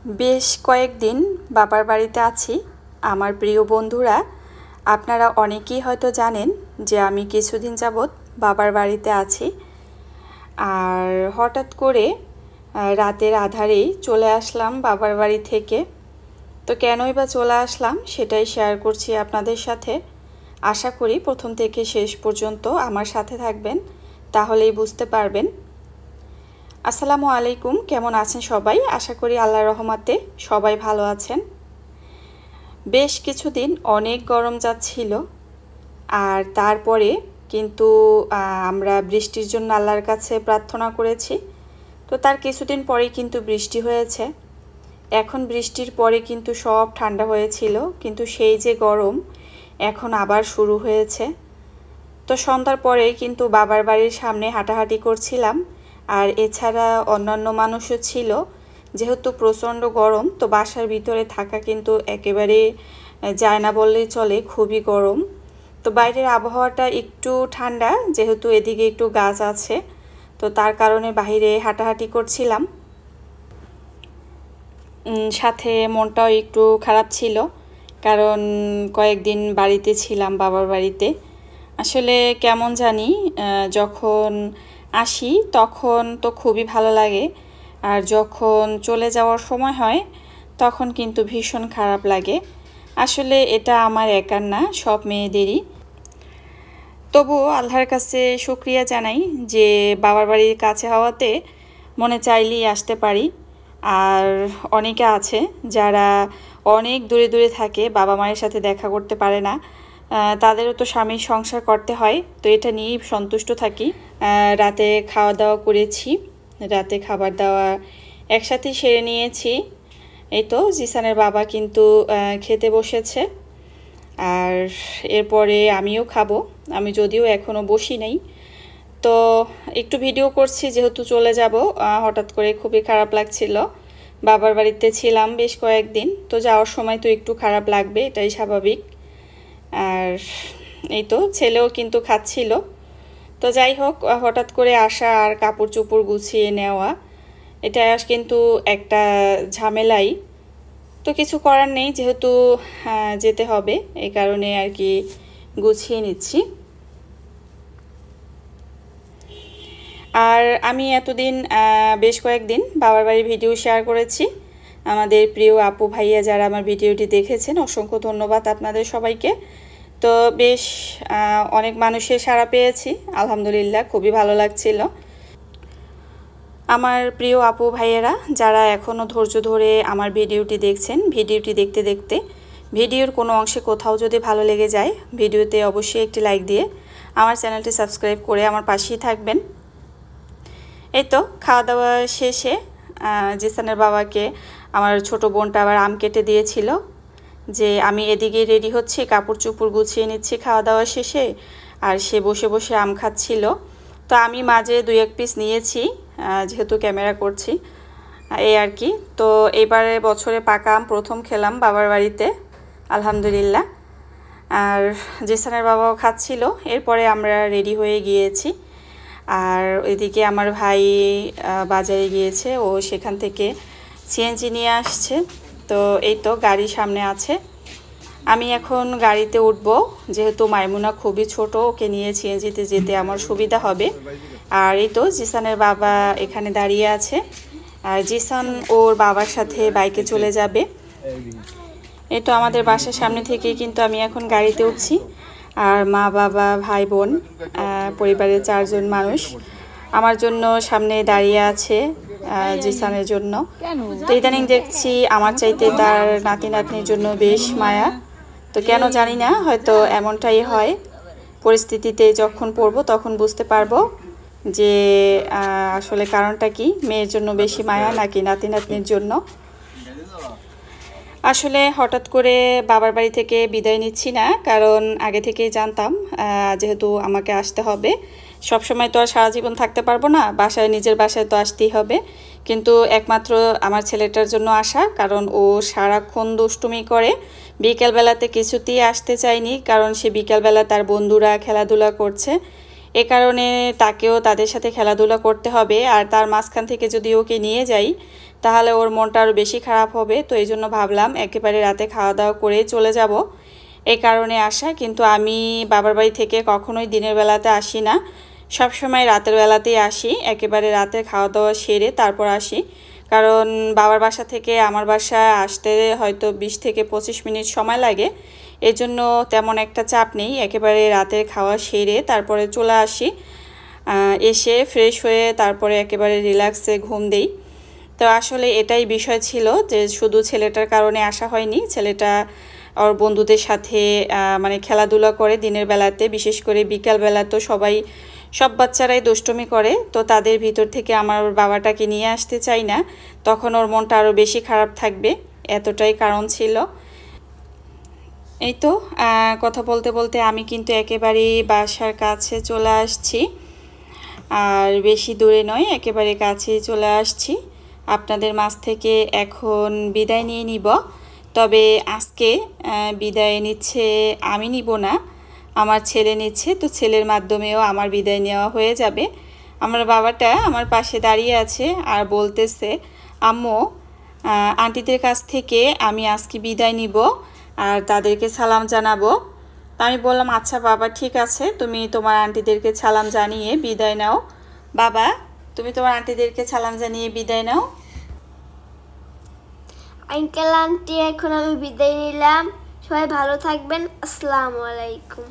বেশ কয়েকদিন বাবার বাড়িতে আছি। আমার প্রিয় বন্ধুরা, আপনারা অনেকেই হয়তো জানেন যে আমি কিছুদিন যাবৎ বাবার বাড়িতে আছি। আর হঠাৎ করে রাতের আধারেই চলে আসলাম বাবার বাড়ি থেকে। তো কেনই বা চলে আসলাম সেটাই শেয়ার করছি আপনাদের সাথে। আশা করি প্রথম থেকে শেষ পর্যন্ত আমার সাথে থাকবেন, তাহলেই বুঝতে পারবেন। আসসালামু আলাইকুম, কেমন আছেন সবাই? আশা করি আল্লাহর রহমতে সবাই ভালো আছেন। বেশ কিছুদিন অনেক গরম যাচ্ছিল, আর তারপরে কিন্তু আমরা বৃষ্টির জন্য আল্লাহর কাছে প্রার্থনা করেছি। তো তার কিছুদিন পরেই কিন্তু বৃষ্টি হয়েছে। এখন বৃষ্টির পরে কিন্তু সব ঠান্ডা হয়েছিল, কিন্তু সেই যে গরম এখন আবার শুরু হয়েছে। তো সন্ধ্যার পরেই কিন্তু বাবার বাড়ির সামনে হাঁটাহাঁটি করছিলাম। আর এছাড়া অন্যান্য মানুষও ছিল। যেহেতু প্রচণ্ড গরম, তো বাসার ভিতরে থাকা কিন্তু একেবারে যায় না বললেই চলে, খুবই গরম। তো বাইরের আবহাওয়াটা একটু ঠান্ডা, যেহেতু এদিকে একটু গাছ আছে, তো তার কারণে বাইরে হাঁটাহাঁটি করছিলাম। সাথে মনটাও একটু খারাপ ছিল, কারণ কয়েকদিন বাড়িতে ছিলাম, বাবার বাড়িতে। আসলে কেমন জানি, যখন আসি তখন তো খুবই ভালো লাগে, আর যখন চলে যাওয়ার সময় হয় তখন কিন্তু ভীষণ খারাপ লাগে। আসলে এটা আমার একার না, সব মেয়েদেরই। তবুও আল্লাহর কাছে শুকরিয়া জানাই যে বাবার বাড়ির কাছে হওয়াতে মনে চাইলেই আসতে পারি। আর অনেকে আছে যারা অনেক দূরে দূরে থাকে, বাবা মায়ের সাথে দেখা করতে পারে না। তাদেরও তো স্বামীর সংসার করতে হয়, তো এটা নিয়েই সন্তুষ্ট থাকি। রাতে খাওয়া দাওয়া করেছি, রাতে খাবার দাওয়া একসাথে সেরে নিয়েছি। এই তো জিসানের বাবা কিন্তু খেতে বসেছে, আর এরপরে আমিও খাবো। আমি যদিও এখনও বসি নাই, তো একটু ভিডিও করছি যেহেতু চলে যাব। হঠাৎ করে খুবই খারাপ লাগছিল। বাবার বাড়িতে ছিলাম বেশ কয়েকদিন, তো যাওয়ার সময় তো একটু খারাপ লাগবে, এটাই স্বাভাবিক। আর এই তো ছেলেও কিন্তু খাচ্ছিল। তো যাই হোক, হঠাৎ করে আসা আর কাপড় চোপড় গুছিয়ে নেওয়া, এটা কিন্তু একটা ঝামেলাই। তো কিছু করার নেই, যেহেতু যেতে হবে, এই কারণে আর কি গুছিয়ে নিচ্ছি। আর আমি এতদিন বেশ কয়েকদিন বাবার বাড়ির ভিডিও শেয়ার করেছি। আমাদের প্রিয় আপু ভাইয়া যারা আমার ভিডিওটি দেখেছেন, অসংখ্য ধন্যবাদ আপনাদের সবাইকে। তো বেশ অনেক মানুষের সাড়া পেয়েছি, আলহামদুলিল্লাহ, খুবই ভালো লাগছিল। আমার প্রিয় আপু ভাইয়েরা যারা এখনও ধৈর্য ধরে আমার ভিডিওটি দেখছেন, ভিডিওটি দেখতে দেখতে ভিডিওর কোনো অংশে কোথাও যদি ভালো লেগে যায়, ভিডিওতে অবশ্যই একটি লাইক দিয়ে আমার চ্যানেলটি সাবস্ক্রাইব করে আমার পাশেই থাকবেন। এই তো খাওয়া দাওয়া শেষে জিসানের বাবাকে আমার ছোট বোনটা আবার আম কেটে দিয়েছিল, যে আমি এদিকে রেডি হচ্ছি, কাপড় চোপড় গুছিয়ে নিচ্ছি খাওয়া দাওয়া শেষে, আর সে বসে বসে আম খাচ্ছিল। তো আমি মাঝে 2-1 পিস নিয়েছি, যেহেতু ক্যামেরা করছি, এই আর কি। তো এবারে বছরে পাকা আম প্রথম খেলাম বাবার বাড়িতে, আলহামদুলিল্লাহ। আর জিসানের বাবাও খাচ্ছিল। এরপরে আমরা রেডি হয়ে গিয়েছি। আর ওইদিকে আমার ভাই বাজারে গিয়েছে, ও সেখান থেকে সিএনজি নিয়ে আসছে। তো এই তো গাড়ি সামনে আছে, আমি এখন গাড়িতে উঠবো, যেহেতু মাইমুনা খুবই ছোট, ওকে নিয়ে সিএনজিতে যেতে আমার সুবিধা হবে। আর এই তো জিসানের বাবা এখানে দাঁড়িয়ে আছে, আর জিসান ওর বাবার সাথে বাইকে চলে যাবে। এই তো আমাদের বাসার সামনে থেকেই কিন্তু আমি এখন গাড়িতে উঠছি। আর মা বাবা ভাই বোন পরিবারের 4 জন মানুষ আমার জন্য সামনে দাঁড়িয়ে আছে, জিসানের জন্য। তো ইদানিং দেখছি আমার চাইতে তার নাতি নাতনির জন্য বেশ মায়া। তো কেন জানি না, হয়তো এমনটাই হয়। পরিস্থিতিতে যখন পড়বো তখন বুঝতে পারবো যে আসলে কারণটা কি, মেয়ের জন্য বেশি মায়া নাকি নাতি নাতনির জন্য। আসলে হঠাৎ করে বাবার বাড়ি থেকে বিদায় নিচ্ছি না, কারণ আগে থেকেই জানতাম যেহেতু আমাকে আসতে হবে। সব সময় তো আর সারা জীবন থাকতে পারবো না, বাসায় নিজের বাসায় তো আসতেই হবে। কিন্তু একমাত্র আমার ছেলেটার জন্য আসা, কারণ ও সারাক্ষণ দুষ্টুমি করে। বিকেলবেলাতে কিছুতেই আসতে চায়নি, কারণ সে বিকেলবেলা তার বন্ধুরা খেলাধুলা করছে, এ কারণে তাকেও তাদের সাথে খেলাধুলা করতে হবে, আর তার মাঝখান থেকে যদি ওকে নিয়ে যাই তাহলে ওর মনটা আরও বেশি খারাপ হবে। তো এই জন্য ভাবলাম একেবারে রাতে খাওয়া দাওয়া করে চলে যাব, এই কারণে আসা। কিন্তু আমি বাবার বাড়ি থেকে কখনোই দিনের বেলাতে আসি না, সব সময় রাতের বেলাতেই আসি, একেবারে রাতের খাওয়া দাওয়া সেরে তারপর আসি। কারণ বাবার বাসা থেকে আমার বাসায় আসতে হয়তো 20 থেকে 25 মিনিট সময় লাগে, এজন্য তেমন একটা চাপ নেই, একেবারে রাতের খাওয়া সেরে তারপরে চলে আসি। এসে ফ্রেশ হয়ে তারপরে একেবারে রিল্যাক্সে ঘুম দেই। তো আসলে এটাই বিষয় ছিল যে শুধু ছেলেটার কারণে আসা হয়নি, ছেলেটা ওর বন্ধুদের সাথে মানে খেলাধুলা করে দিনের বেলাতে, বিশেষ করে বিকালবেলা তো সব বাচ্চারাই দুষ্টুমি করে, তো তাদের ভিতর থেকে আমার বাবাটাকে নিয়ে আসতে চাই না, তখন ওর মনটা আরও বেশি খারাপ থাকবে, এতটাই কারণ ছিল। এই তো কথা বলতে বলতে আমি কিন্তু একেবারেই বাসার কাছে চলে আসছি, আর বেশি দূরে নয়, একেবারে কাছে চলে আসছি। আপনাদের মাঝ থেকে এখন বিদায় নিয়ে নিব, তবে আজকে বিদায় নিচ্ছে আমি নিব না, আমার ছেলে নিচ্ছে, তো ছেলের মাধ্যমেও আমার বিদায় নেওয়া হয়ে যাবে। আমার বাবাটা আমার পাশে দাঁড়িয়ে আছে আর বলতেছে, আম্মু আন্টিদের কাছ থেকে আমি আজকে বিদায় নিব আর তাদেরকে সালাম জানাবো। আমি বললাম আচ্ছা বাবা ঠিক আছে, তুমি তোমার আন্টিদেরকে সালাম জানিয়ে বিদায় নাও। বাবা তুমি তোমার আন্টিদেরকে সালাম জানিয়ে বিদায় নাও। আঙ্কেল আন্টি এখন আমি বিদায় নিলাম, সবাই ভালো থাকবেন, আসসালামু আলাইকুম।